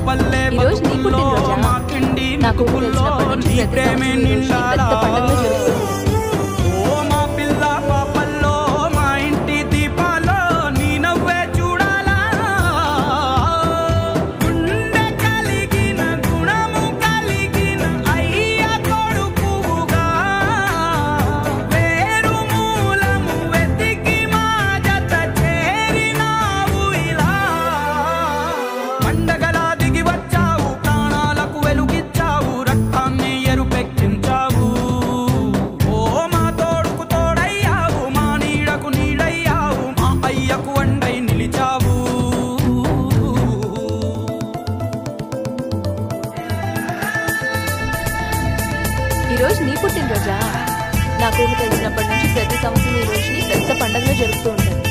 ఈ రోజు నీ పుట్టినరోజా? నాకు తెలిసినప్పటి నుంచి ప్రతి సంవత్సరం ఈ రోజుని పెద్ద పండుగలో జరుగుతుంది. ఈ రోజు నీ పుట్టినరోజా? నాకు తెలిసినప్పటి నుంచి ప్రతి సంవత్సరం ఈ రోజుని పెద్ద పండుగలో జరుగుతూ ఉంటుంది.